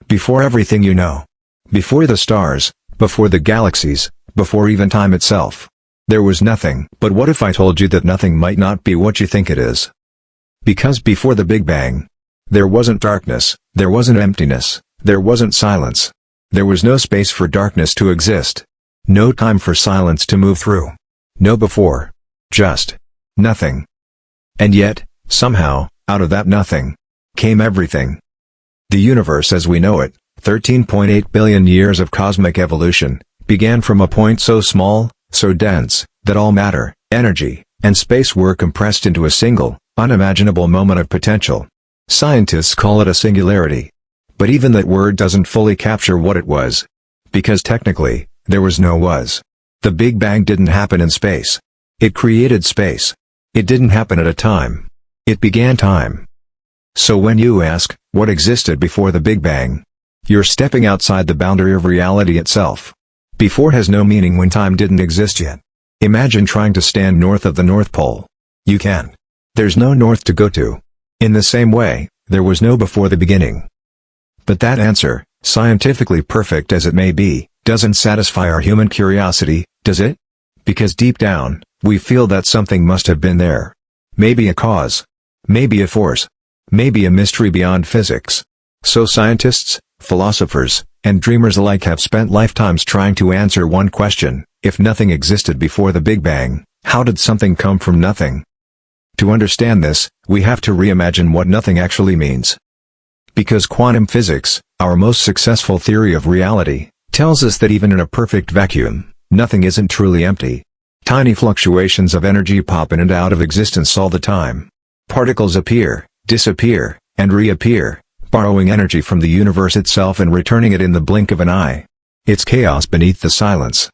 Before everything you know. Before the stars, before the galaxies, before even time itself. There was nothing. But what if I told you that nothing might not be what you think it is? Because before the Big Bang, there wasn't darkness, there wasn't emptiness, there wasn't silence. There was no space for darkness to exist. No time for silence to move through. No before. Just nothing. And yet, somehow, out of that nothing, came everything. The universe as we know it, 13.8 billion years of cosmic evolution, began from a point so small, so dense, that all matter, energy, and space were compressed into a single, unimaginable moment of potential. Scientists call it a singularity. But even that word doesn't fully capture what it was. Because technically, there was no was. The Big Bang didn't happen in space. It created space. It didn't happen at a time. It began time. So when you ask, what existed before the Big Bang? You're stepping outside the boundary of reality itself. Before has no meaning when time didn't exist yet. Imagine trying to stand north of the North Pole. You can't. There's no north to go to. In the same way, there was no before the beginning. But that answer, scientifically perfect as it may be, doesn't satisfy our human curiosity, does it? Because deep down, we feel that something must have been there. Maybe a cause. Maybe a force. Maybe a mystery beyond physics. So scientists, philosophers, and dreamers alike have spent lifetimes trying to answer one question: if nothing existed before the Big Bang, how did something come from nothing? To understand this, we have to reimagine what nothing actually means. Because quantum physics, our most successful theory of reality, tells us that even in a perfect vacuum, nothing isn't truly empty. Tiny fluctuations of energy pop in and out of existence all the time. Particles appear, disappear, and reappear, borrowing energy from the universe itself and returning it in the blink of an eye. It's chaos beneath the silence.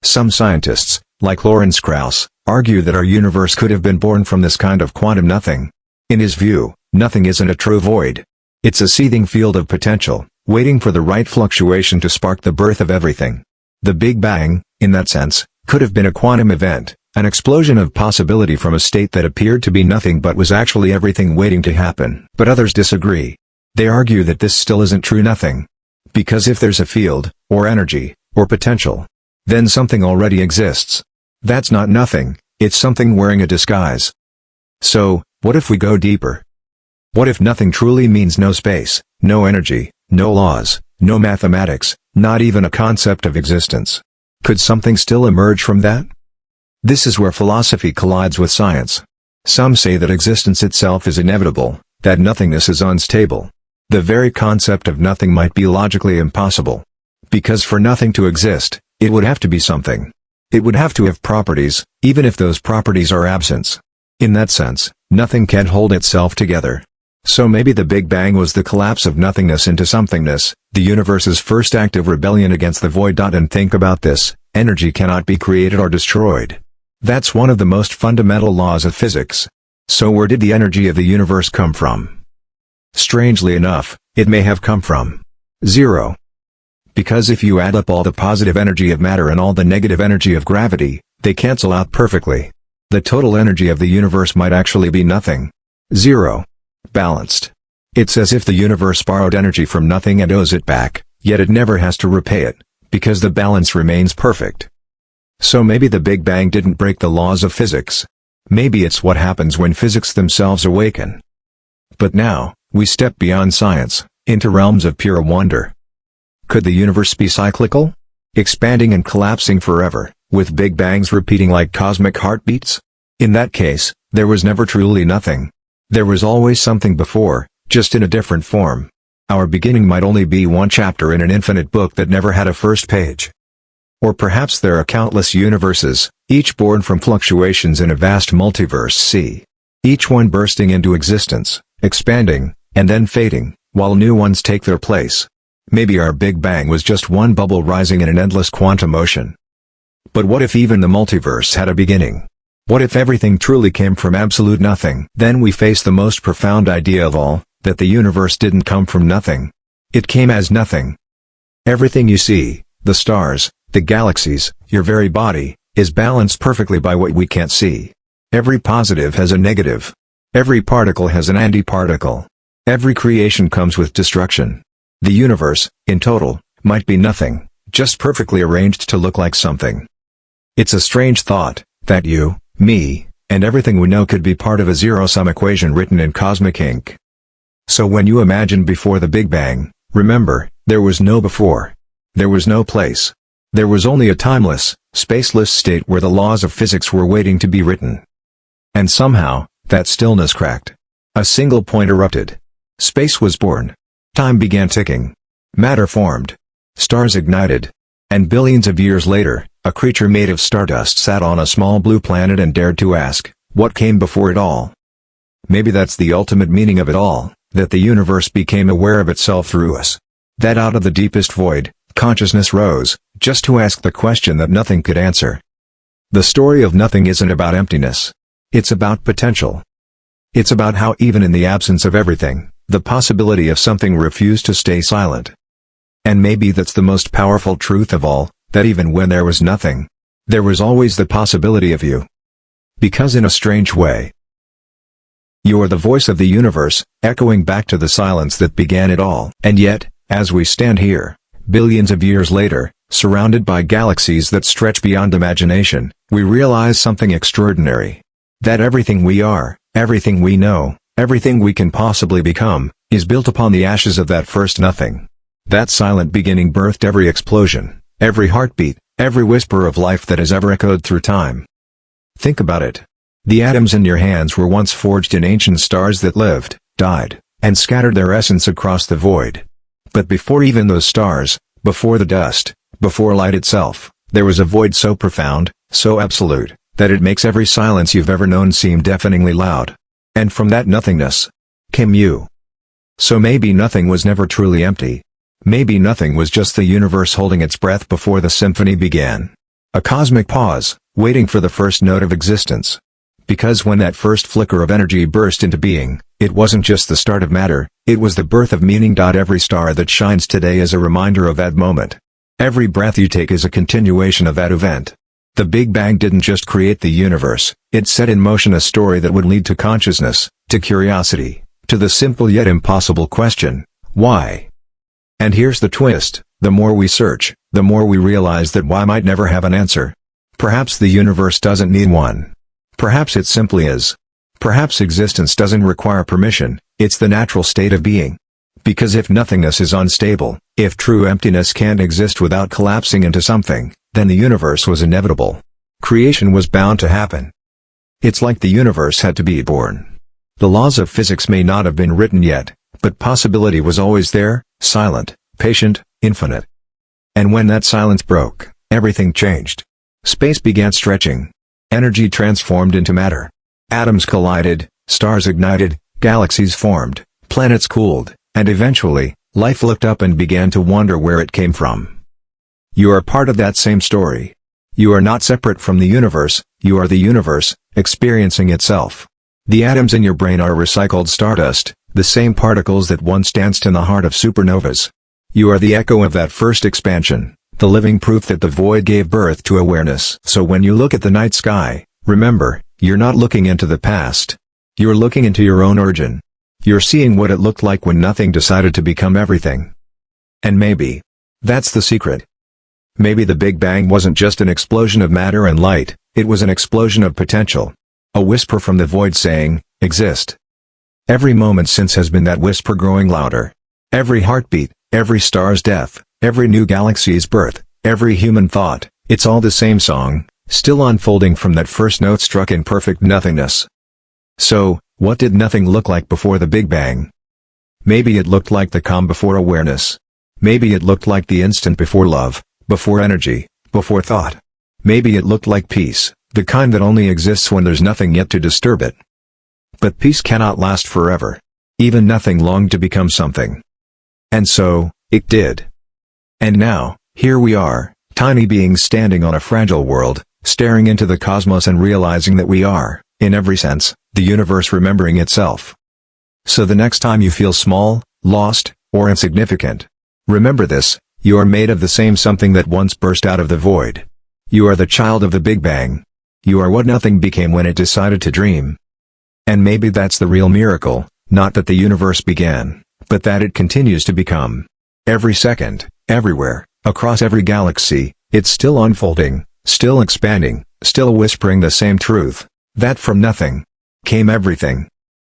Some scientists, like Lawrence Krauss, argue that our universe could have been born from this kind of quantum nothing. In his view, nothing isn't a true void. It's a seething field of potential, waiting for the right fluctuation to spark the birth of everything. The Big Bang, in that sense, could have been a quantum event, an explosion of possibility from a state that appeared to be nothing but was actually everything waiting to happen. But others disagree. They argue that this still isn't true nothing. Because if there's a field, or energy, or potential, then something already exists. That's not nothing, it's something wearing a disguise. So, what if we go deeper? What if nothing truly means no space, no energy, no laws, no mathematics, not even a concept of existence? Could something still emerge from that? This is where philosophy collides with science. Some say that existence itself is inevitable, that nothingness is unstable. The very concept of nothing might be logically impossible. Because for nothing to exist, it would have to be something. It would have to have properties, even if those properties are absence. In that sense, nothing can hold itself together. So maybe the Big Bang was the collapse of nothingness into somethingness, the universe's first act of rebellion against the void. And think about this, energy cannot be created or destroyed. That's one of the most fundamental laws of physics. So where did the energy of the universe come from? Strangely enough, it may have come from zero. Because if you add up all the positive energy of matter and all the negative energy of gravity, they cancel out perfectly. The total energy of the universe might actually be nothing. Zero. Balanced. It's as if the universe borrowed energy from nothing and owes it back, yet it never has to repay it, because the balance remains perfect. So maybe the Big Bang didn't break the laws of physics. Maybe it's what happens when physics themselves awaken. But now, we step beyond science, into realms of pure wonder. Could the universe be cyclical? Expanding and collapsing forever, with Big Bangs repeating like cosmic heartbeats? In that case, there was never truly nothing. There was always something before, just in a different form. Our beginning might only be one chapter in an infinite book that never had a first page. Or perhaps there are countless universes, each born from fluctuations in a vast multiverse sea. Each one bursting into existence, expanding, and then fading, while new ones take their place. Maybe our Big Bang was just one bubble rising in an endless quantum ocean. But what if even the multiverse had a beginning? What if everything truly came from absolute nothing? Then we face the most profound idea of all, that the universe didn't come from nothing. It came as nothing. Everything you see, the stars, the galaxies, your very body, is balanced perfectly by what we can't see. Every positive has a negative. Every particle has an antiparticle. Every creation comes with destruction. The universe, in total, might be nothing, just perfectly arranged to look like something. It's a strange thought, that you, me, and everything we know could be part of a zero-sum equation written in cosmic ink. So when you imagine before the Big Bang, remember, there was no before. There was no place. There was only a timeless, spaceless state where the laws of physics were waiting to be written. And somehow, that stillness cracked. A single point erupted. Space was born. Time began ticking. Matter formed. Stars ignited. And billions of years later, a creature made of stardust sat on a small blue planet and dared to ask, what came before it all? Maybe that's the ultimate meaning of it all, that the universe became aware of itself through us. That out of the deepest void, consciousness rose, just to ask the question that nothing could answer. The story of nothing isn't about emptiness. It's about potential. It's about how even in the absence of everything, the possibility of something refused to stay silent. And maybe that's the most powerful truth of all, that even when there was nothing, there was always the possibility of you. Because in a strange way, you are the voice of the universe, echoing back to the silence that began it all. And yet, as we stand here, billions of years later, surrounded by galaxies that stretch beyond imagination, we realize something extraordinary. That everything we are, everything we know, everything we can possibly become, is built upon the ashes of that first nothing. That silent beginning birthed every explosion, every heartbeat, every whisper of life that has ever echoed through time. Think about it. The atoms in your hands were once forged in ancient stars that lived, died, and scattered their essence across the void. But before even those stars, before the dust, before light itself, there was a void so profound, so absolute, that it makes every silence you've ever known seem deafeningly loud. And from that nothingness came you. So maybe nothing was never truly empty. Maybe nothing was just the universe holding its breath before the symphony began. A cosmic pause, waiting for the first note of existence. Because when that first flicker of energy burst into being, it wasn't just the start of matter, it was the birth of meaning. Every star that shines today is a reminder of that moment. Every breath you take is a continuation of that event. The Big Bang didn't just create the universe, it set in motion a story that would lead to consciousness, to curiosity, to the simple yet impossible question, why? And here's the twist, the more we search, the more we realize that why might never have an answer. Perhaps the universe doesn't need one. Perhaps it simply is. Perhaps existence doesn't require permission, it's the natural state of being. Because if nothingness is unstable, if true emptiness can't exist without collapsing into something, then the universe was inevitable. Creation was bound to happen. It's like the universe had to be born. The laws of physics may not have been written yet, but possibility was always there, silent, patient, infinite. And when that silence broke, everything changed. Space began stretching. Energy transformed into matter. Atoms collided, stars ignited, galaxies formed, planets cooled, and eventually, life looked up and began to wonder where it came from. You are part of that same story. You are not separate from the universe, you are the universe, experiencing itself. The atoms in your brain are recycled stardust, the same particles that once danced in the heart of supernovas. You are the echo of that first expansion, the living proof that the void gave birth to awareness. So when you look at the night sky, remember, you're not looking into the past. You're looking into your own origin. You're seeing what it looked like when nothing decided to become everything. And maybe that's the secret. Maybe the Big Bang wasn't just an explosion of matter and light, it was an explosion of potential. A whisper from the void saying, exist. Every moment since has been that whisper growing louder. Every heartbeat, every star's death, every new galaxy's birth, every human thought, it's all the same song, still unfolding from that first note struck in perfect nothingness. So, what did nothing look like before the Big Bang? Maybe it looked like the calm before awareness. Maybe it looked like the instant before love, before energy, before thought. Maybe it looked like peace, the kind that only exists when there's nothing yet to disturb it. But peace cannot last forever. Even nothing longed to become something. And so, it did. And now, here we are, tiny beings standing on a fragile world, staring into the cosmos and realizing that we are, in every sense, the universe remembering itself. So the next time you feel small, lost, or insignificant, remember this, you are made of the same something that once burst out of the void. You are the child of the Big Bang. You are what nothing became when it decided to dream. And maybe that's the real miracle, not that the universe began, but that it continues to become. Every second, everywhere, across every galaxy, it's still unfolding, still expanding, still whispering the same truth, that from nothing came everything.